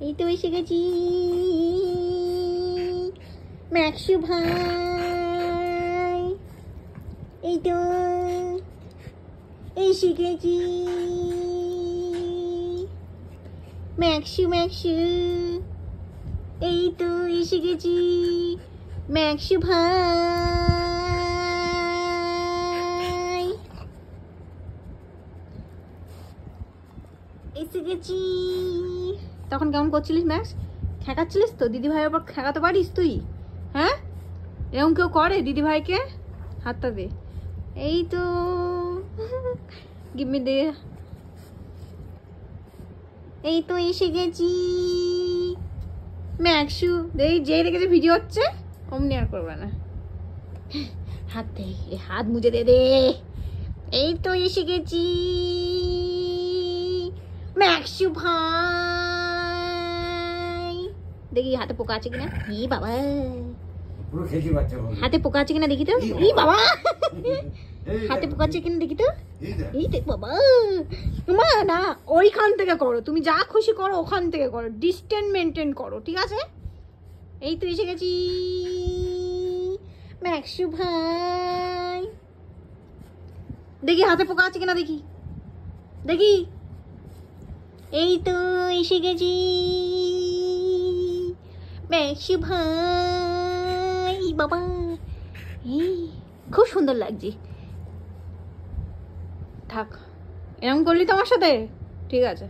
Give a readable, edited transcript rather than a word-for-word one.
এই তো এসে গেছি ম্যাক্সু ভাই, এই তো এসে গেছি ম্যাক্সু ম্যাক্সু, এই তো এসে গেছি ম্যাক্সু ভাই, এসে গেছি। তখন কেমন করছিলিস ম্যাক্স? খেকাচ্ছিলিস তো? দিদি ভাইয়ের ওপর খেকাতে পারিস তুই? হ্যাঁ, এরকম কেউ করে দিদি ভাইকে? হাতটা দে। এই তো গিভ মি দে। এই তো এসে গেছি ম্যাক্সু। এই যেই দেখেছে ভিডিও হচ্ছে অমনি আর করবে না। হাত দে, হাত মুজে দে দে। এই তো এসে গেছি ম্যাক্সু ভাই, দেখি হাতে পোকা আছে কিনা। ই বাবা, হাতে পোকা আছে কিনা দেখি তো। ই বাবা, হাতে পোকা আছে কিনা দেখি তো। এই দেখ বাবা, মা না ওইখান থেকে করো, তুমি যা খুশি করো ওখান থেকে করো, ডিস্টেন্স মেনটেন করো, ঠিক আছে? এই তো এসে গেছি ম্যাক্সু ভাই, দেখি হাতে পোকা আছে কিনা দেখি দেখি। এই তো এসে গেছি ম্যাক্সু ভাই, বাবা এই খুব সুন্দর লাগছে। থাক, এরকম করলি তো আমার সাথে, ঠিক আছে।